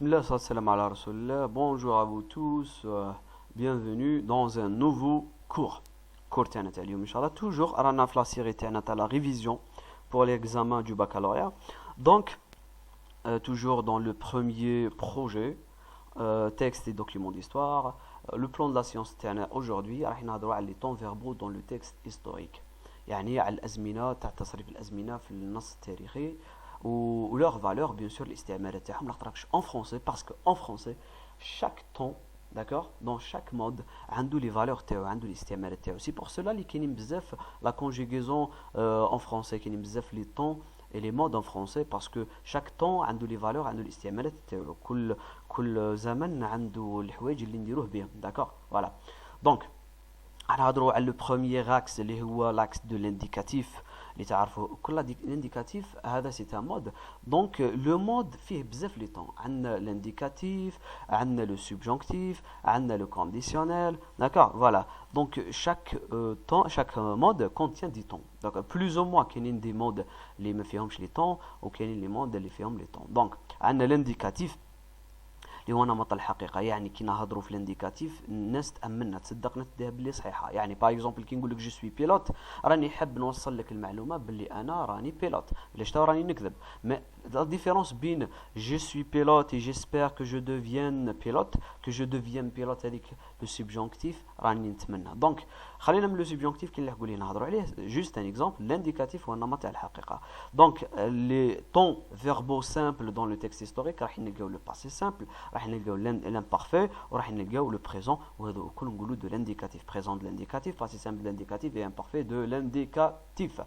Bismillah, salam ala Rasulillah. Bonjour à vous tous, bienvenue dans un nouveau cours تاعنا تاع اليوم ان شاء الله. Toujours رانا في لا série تاعنا تاع la révision pour l'examen du baccalauréat. Donc toujours dans le premier projet, texte et documents d'histoire. Le plan de la science تاعنا aujourd'hui راح نهضروا على les temps verbaux dans le texte historique. يعني على الازمنه تاع تصريف الازمنه في النص التاريخي ou leur valeur bien sûr الاستعمالات تاعهم لاخاطش en français parce que en français chaque temps d'accord dans chaque mode عنده les valeurs تاعو عنده الاستعمالات تاعو. C'est pour cela اللي كاينين بزاف la conjugaison en français كاينين بزاف les temps et les modes en français parce que chaque temps عنده les valeurs عنده الاستعمالات تاعو. كل زمن عنده الحوايج اللي نديروه بهم d'accord voilà. Donc نهضروا على le premier axe اللي هو l'axe de l'indicatif اللي تعرفوا كل l'indicatif هذا c'est un mode. Donc le mode فيه بزاف لي طون. عندنا l'indicatif, عندنا le subjonctif, عندنا le conditionnel, d'accord voilà. Donc chaque temps chaque mode contient des temps. Donc plus ou moins كاينين des modes اللي ما فيهمش les temps وكاينين les modes اللي فيهم les temps. Donc عندنا l'indicatif اللي هو نمط الحقيقه. يعني كي نهضروا في الانديكاتيف الناس تامننا تصدقنا تديها باللي صحيحه. يعني باغ اكزومبل كي نقول لك جو سوي بيلوت راني حاب نوصل لك المعلومه باللي انا راني بيلوت. علاش تا راني نكذب؟ مي لا ديفيرونس بين جو سوي بيلوت اي جيسبر كو جو دوفيان بيلوت كو جو دوفيان بيلوت هذيك لو سوبجونكتيف راني نتمنى. دونك خلينا من لو سوبجونكتيف كي نلحقوا ليه نهضروا عليه. جوست ان اكزومبل الانديكاتيف هو النمط تاع الحقيقه. دونك لي طون فيربو سامبل دون لو تكست هيستوريك راح نلقاو لو باسي سامبل راح نلقاو l'imparfait وراح نلقاو le présent وهذو الكل نقولوا de l'indicatif. Présent de l'indicatif, passé simple de l'indicatif et imparfait de l'indicatif.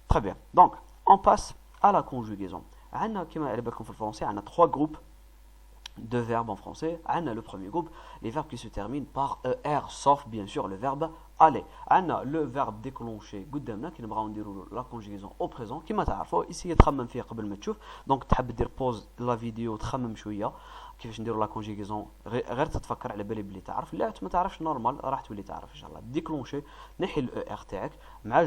Très bien. Donc on passe à la conjugaison. عندنا كما على بالكم في الفرنسي عندنا trois groupes de verbes en français. عندنا le premier groupe les verbes qui se terminent par er sauf bien sûr le verbe aller. عندنا le verbe déclenché قدامنا كي نبغاو نديروا la conjugaison au présent كما تعرفوا. اسي تخمم فيه قبل ما تشوف. دونك تحب دير بوز لا فيديو تخمم شويه كيفاش نديروا لا كونجيغيزون غير تتفكر على بالي بلي تعرف. لا ما تعرفش نورمال راح تولي تعرف ان شاء الله. ديكلونشي نحي الاو ار تاعك مع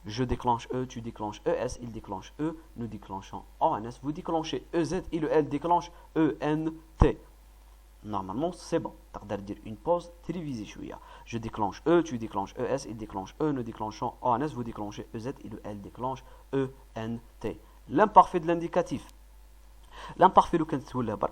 je déclenche E, tu déclenches ES, il déclenche E, nous déclenchons ONS, vous déclenchez EZ et le L déclenche ENT. Normalement c'est bon. تقدر dire une pause télévisée شويه. Je déclenche E, tu déclenches ES, il déclenche E, nous déclenchons ONS, vous déclenchez EZ et le L déclenche ENT. L'imparfait de l'indicatif. L'imparfait,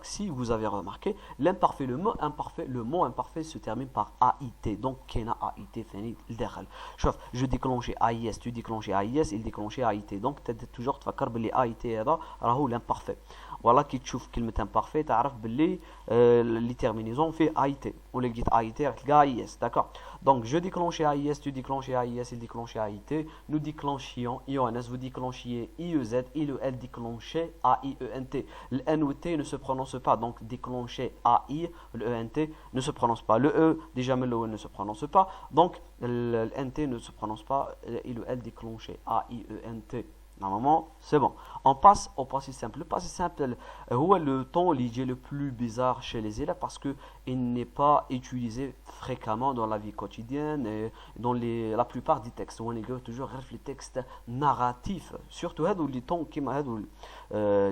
si vous avez remarqué, l'imparfait, le mot imparfait se termine par AIT. Donc, كاين AIT ثاني لداخل. شوف, je déclenchais AIS, tu déclenchais AIS, il déclenchait AIT. Donc, toujours تفكر باللي AIT هذا راهو l'imparfait. Voilà كي تشوف كلمة imparfait تعرف باللي اللي terminaison في AIT. ولا قلت AIT راح تلقى AIS, d'accord. Donc, je déclenchais AIS, tu déclenchais AIS, il déclenchait AIT. Nous déclenchions IONS, vous déclenchiez IEZ, et le L déclenchait AIENT. Le N ou T ne se prononce pas, donc déclencher AI, le ENT ne se prononce pas. Le E, déjà mais le E ne se prononce pas, donc le NT ne se prononce pas, et le L déclenché AIENT. Normalement, c'est bon. On passe au passé simple. Le passé simple, le temps lié le plus bizarre chez les élèves parce qu'il n'est pas utilisé fréquemment dans la vie quotidienne et dans la plupart des textes. On est toujours les textes narratifs. Surtout les temps qui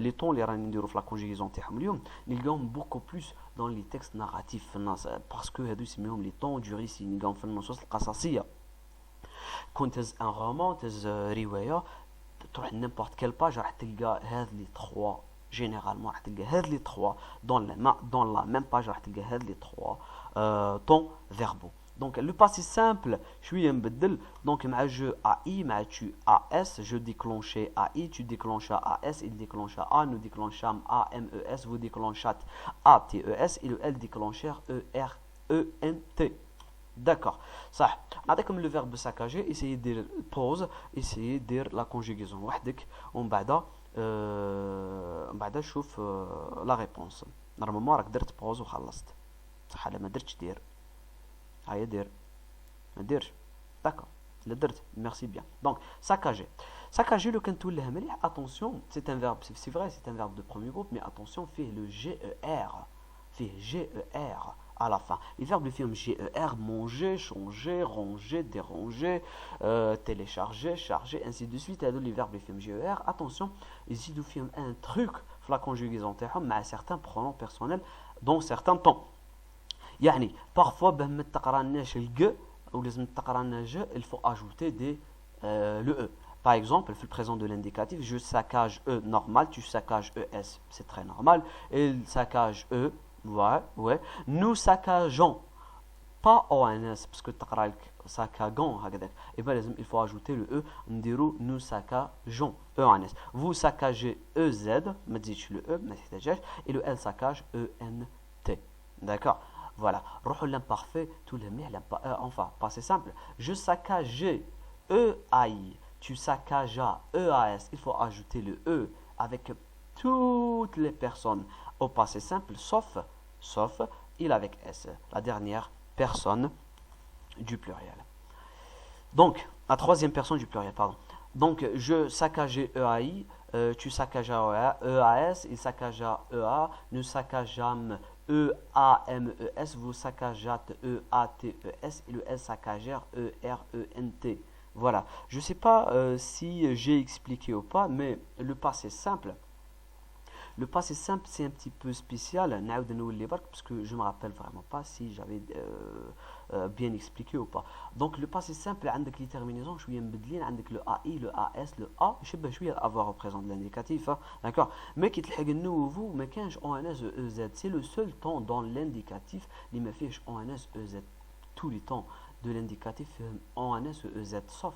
les temps les ranidirou la conjugaison تاعهم اليوم نلقاهم beaucoup plus dans les textes narratifs parce que هادو يسميهم les temps du récit. نلقاهم في النصوص القصصية. كنت تهز ان رومان تهز رواية تروح n'importe quelle page راح تلقى هاد لي 3 généralement راح تلقى هاد لي 3 dans la même page راح تلقى هاد لي 3 temps verbaux. Donc le passé simple شويه نبدل. donc مع je AI مع tu AS je déclenchais AI tu déclenches AS il déclenche A nous déclenchons AMES vous déclenchez ATES et le L déclencheur ERENT. D'accord. صح. نعطيكم le verbe saccager. essayez de dire pause, essayez de dire la conjugaison وحدك ومن بعد شوف la réponse. normalement راك درت pause وخلصت صح. لا ما درتش دير هيا دير ما ديرش. d'accord لا درت merci bien. donc saccager لو كان تولها مليح attention c'est un verbe c'est vrai c'est un verbe de premier groupe mais attention فيه le GER à la fin. Les verbes de film GER, manger, changer, ranger, déranger, télécharger, charger, ainsi de suite. Les verbes de film GER, attention, ici nous filme un truc la conjugaison تاعهم مع certains pronoms personnels dans certains temps. يعني parfois باه ما تقراناش الج ou لازم تقرانا ج, il faut ajouter le e. Par exemple, le présent de l'indicatif, je saccage e normal, tu saccages es, c'est très normal. Il saccage e, ouais. Nous saccageons, pas ons, parce que saccageons, et bien il faut ajouter le e, nous saccageons, ens. Vous saccagez ez, me dites le e, et le l saccage ent. D'accord? Voilà. L'imparfait, tout le monde, enfin, passé simple. Je saccageais EAI. Tu saccageas EAS. Il faut ajouter le E avec toutes les personnes au passé simple, sauf il avec S, la dernière personne du pluriel. Donc, la troisième personne du pluriel, pardon. Donc, je saccageais EAI, tu saccageas EAS, il saccagea EA, nous saccageâmes EAMES, vous saccageâtes EATES, et le S saccagère ERENT. Voilà. Je ne sais pas si j'ai expliqué ou pas, mais le passé simple, c'est un petit peu spécial, parce que je ne me rappelle vraiment pas si j'avais bien expliqué ou pas. Donc le passé simple, avec les terminaisons, je suis avec le AI, le AS, le A, je vais avoir au présent de l'indicatif, d'accord. Mais qui est nouveau, mais quand je ONS EZ, c'est le seul temps dans l'indicatif, il me fait ONS EZ tous les temps de l'indicatif ONS EZ, sauf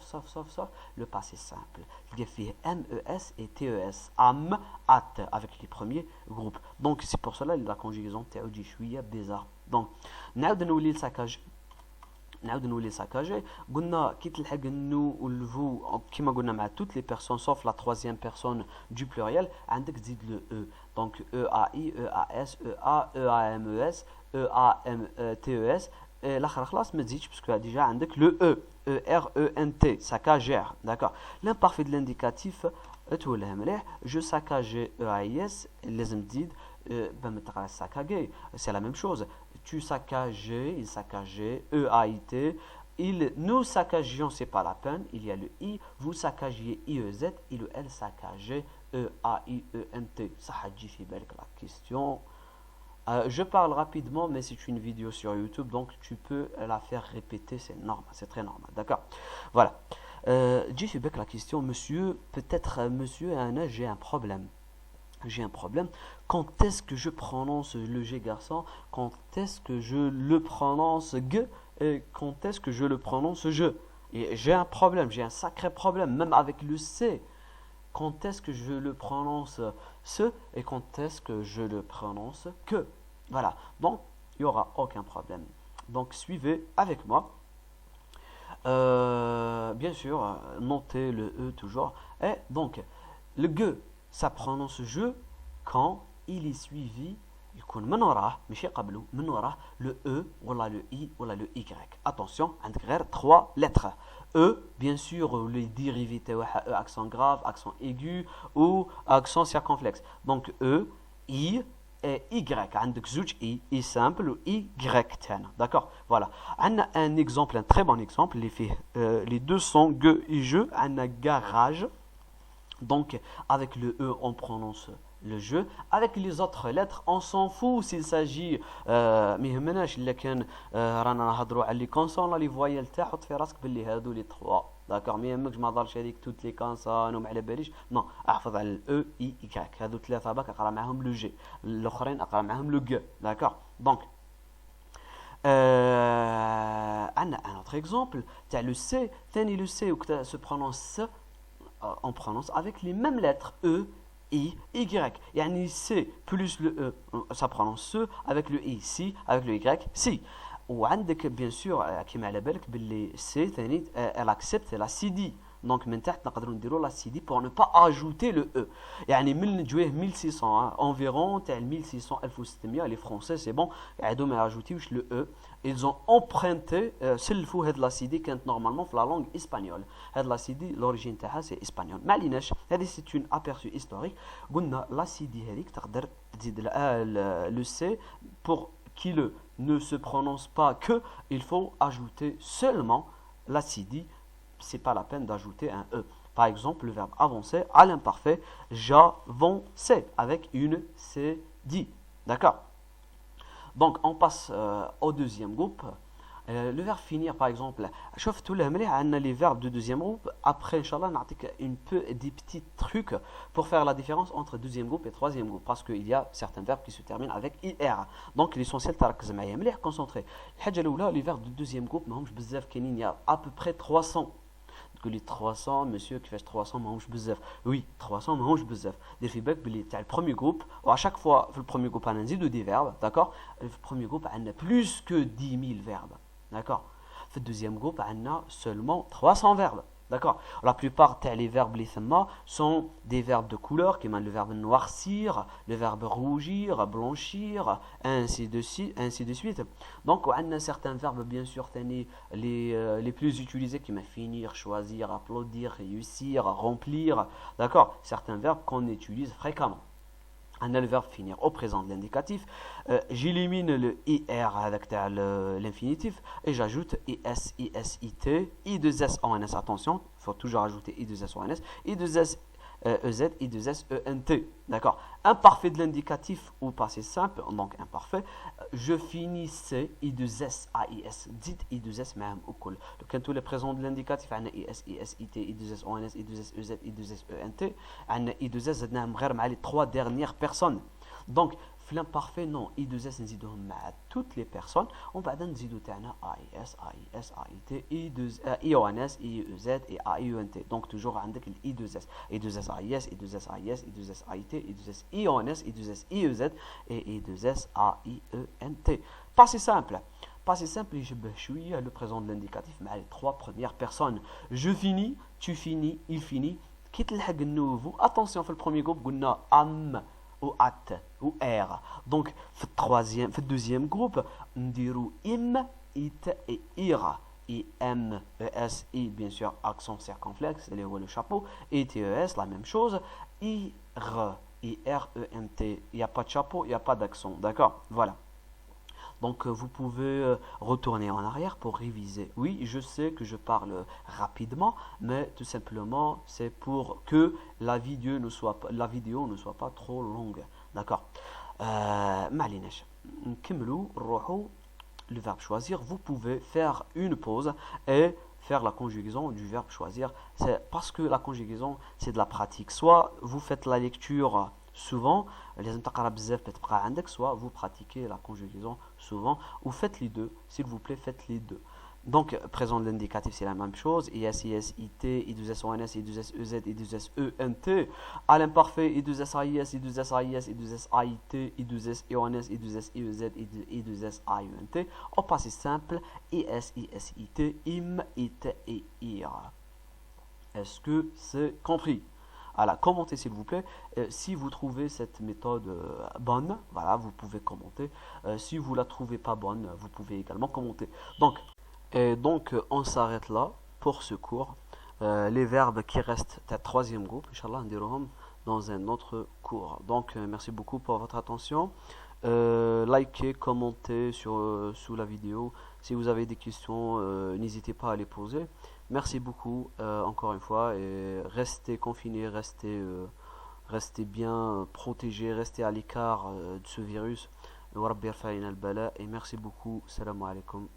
le passé simple. Il y a MES et TES, AM, AT, avec les premiers groupes. Donc c'est pour cela la conjugaison تاعو شويه bizarre. Donc نعاود نولي ساكاجي قلنا كي تلحق النو والفو كيما قلنا مع toutes les personnes sauf la troisième personne du pluriel عندك تزيد le E. Donc EAI, EAS, EA, EAMES, EAMTES. الاخر خلاص ما تزيدش باسكو ديجا عندك لو او ار او ان تي ساكاجير. داكور. l'imparfait de l'indicatif تولها مليح. جو ساكاجي او اي اس لازم تزيد بما تقرا ساكاجي سي لا ميم شوز. tu saccageais, il saccageait, EAIT, nous saccagions, c'est pas la peine, il y a le I, vous saccagiez IEZ, et le L saccageait, EAIENT. Ça a dit la question. Je parle rapidement, mais c'est une vidéo sur YouTube, donc tu peux la faire répéter, c'est normal, c'est très normal, d'accord. Voilà. J'ai fait la question, monsieur, peut-être, monsieur, j'ai un problème. J'ai un problème. Quand est-ce que je prononce le G garçon? Quand est-ce que je le prononce G? Et quand est-ce que je le prononce je? Et j'ai un problème, j'ai un sacré problème, même avec le C. Quand est-ce que je le prononce ce? Et quand est-ce que je le prononce que? Voilà. Donc, il n'y aura aucun problème. Donc, suivez avec moi. Bien sûr, notez le E toujours. Et donc, le G, ça prononce je quand il est suivi يكون من وراه ماشي قبله من وراه le E ولا le I ولا le Y. Attention, عندك غير 3 lettres. E, bien sûr, les dérivés تاعها E accent grave, accent aigu ou accent circonflexe. Donc E, I et Y. عندك زوج I simple ou Y تاعنا. D'accord. Voilà. عندنا un exemple, un très bon exemple. Les deux sont G et je. عندنا garage. Donc, avec le E, on prononce le jeu. Avec les autres lettres, on s'en fout s'il s'agit ما يهمناش الا كان رانا نهضروا على لي كونسون لي فويال تاع حط في راسك باللي هادو لي 3 داكور. ما يهمكش ما هضرش هذيك توت لي كونسون وما على باليش نو. احفظ على الاو اي ايكراك هادو ثلاثه باك اقرا معاهم لو جي الاخرين اقرا معاهم لو ج. داكور. دونك عندنا ان اوتر اكزومبل تاع لو سي. ثاني لو سي وقت se prononce on prononce avec les mêmes lettres E, I, Y. يعني C plus le E, ça prononce ce, avec le I, si, avec le Y, si. وعندك bien sûr كيما على بالك باللي C ثاني elle accepte la CD. Donc من تحت نقدروا نديروا la CD pour ne pas ajouter le E. يعني من جويه 1600 environ تاع 1600 1600 les français c'est bon عادوا ما يجوتيوش le E. Ils ont emprunté سلفوا هاد لا سي دي كانت نورمالمون في لا لونغ اسبانيول. هاد لا سي دي لوريجين تاعها سي اسبانيول. ما عليناش هذه سي اون ابيرسو هيستوريك. قلنا لا سي دي هذيك تقدر تزيد لو سي pour qu'il ne se prononce pas que, il faut ajouter seulement la CD. C'est pas la peine d'ajouter un E. Par exemple, le verbe avancer à l'imparfait, j'avançais avec une C dit. D'accord? Donc, on passe au deuxième groupe. Le verbe finir, par exemple, chauffe tout le on a les verbes de deuxième groupe. Après, Inch'Allah, on a des petits trucs pour faire la différence entre deuxième groupe et troisième groupe. Parce qu'il y a certains verbes qui se terminent avec IR. Donc, l'essentiel, c'est concentré. Les verbes de deuxième groupe, il y a à peu près 300. Que les 300 monsieur qui fait 300 ماهوش بزاف oui 300 ماهوش بزاف دير في بالك بلي تاع le premier groupe à chaque fois في le premier groupe on a des verbes d'accord le premier groupe on a plus que 10 000 verbes d'accord في le deuxième groupe on a seulement 300 verbes d'accord la plupart des verbes les sont des verbes de couleur comme le verbe noircir le verbe rougir blanchir ainsi de suite donc on a certains verbes bien sûr les plus utilisés comme finir choisir applaudir réussir remplir d'accord certains verbes qu'on utilise fréquemment. On a le verbe finir au présent de l'indicatif. J'élimine le IR avec l'infinitif et j'ajoute IS, ISIT, I2S, ONS. Attention, il faut toujours ajouter I2S, ONS, I2S, EZ, I2S, ENT. D'accord. Imparfait de l'indicatif ou passé simple, donc imparfait. Je finissais I2S, AIS. Dites I2S même au col. Donc, tous les présents de l'indicatif, on a IS, ISIT, I2S, ONS, I2S, EZ, I2S, ENT. On a I2S, on a les trois dernières personnes. Donc, l'imparfait, non, I2S, nous toutes les personnes. On va donner AIS, AIS, AIT, IONS, IEZ et AIENT. Donc, toujours avec I2S. I2S, AIS, I2S, AIS, I2S, AIT, I2S, IONS, I2S, IEZ et I2S, AIENT. Pas si simple. Pas si simple, je suis le présent de l'indicatif, mais les trois premières personnes. Je finis, tu finis, il finit. Quitte le nouveau. Attention, fait le premier groupe, on a am ou at ou r. Donc, le deuxième groupe, on dit im, it et ira. I, M, E, S, I, bien sûr, accent circonflexe, c'est le chapeau. Et T, E, S, la même chose. I, R, I, R, E, M, T. Il n'y a pas de chapeau, il n'y a pas d'accent. D'accord? Voilà. Donc, vous pouvez retourner en arrière pour réviser. Oui, je sais que je parle rapidement, mais tout simplement, c'est pour que la vidéo ne soit pas trop longue. D'accord. معليناش نكملوا نروحوا le verbe choisir. Vous pouvez faire une pause et faire la conjugaison du verbe choisir. C'est parce que la conjugaison, c'est de la pratique. Soit vous faites la lecture souvent, soit vous pratiquez la conjugaison souvent, ou faites les deux, s'il vous plaît, faites les deux. Donc, présent de l'indicatif, c'est la même chose. IS, IS, IT, I2S, ONS, I2S, EZ, I2S, ENT. À l'imparfait, I2S, AIS, I2S, AIS, I2S, AIT, I2S, IONS, I2S, IEZ, I2S, AIENT. Au passé simple, IS, IS, IT, IM, IT et IR. Est-ce que c'est compris? Voilà, commentez s'il vous plaît. Si vous trouvez cette méthode bonne, voilà, vous pouvez commenter. Si vous la trouvez pas bonne, vous pouvez également commenter. Donc, on s'arrête là pour ce cours. Les verbes qui restent à troisième groupe, Inch'Allah, on dans un autre cours. Donc, merci beaucoup pour votre attention. Likez, commentez sous la vidéo. Si vous avez des questions, n'hésitez pas à les poser. Merci beaucoup encore une fois et restez confinés, restez bien protégés, restez à l'écart de ce virus. Et merci beaucoup. Salam alaikum.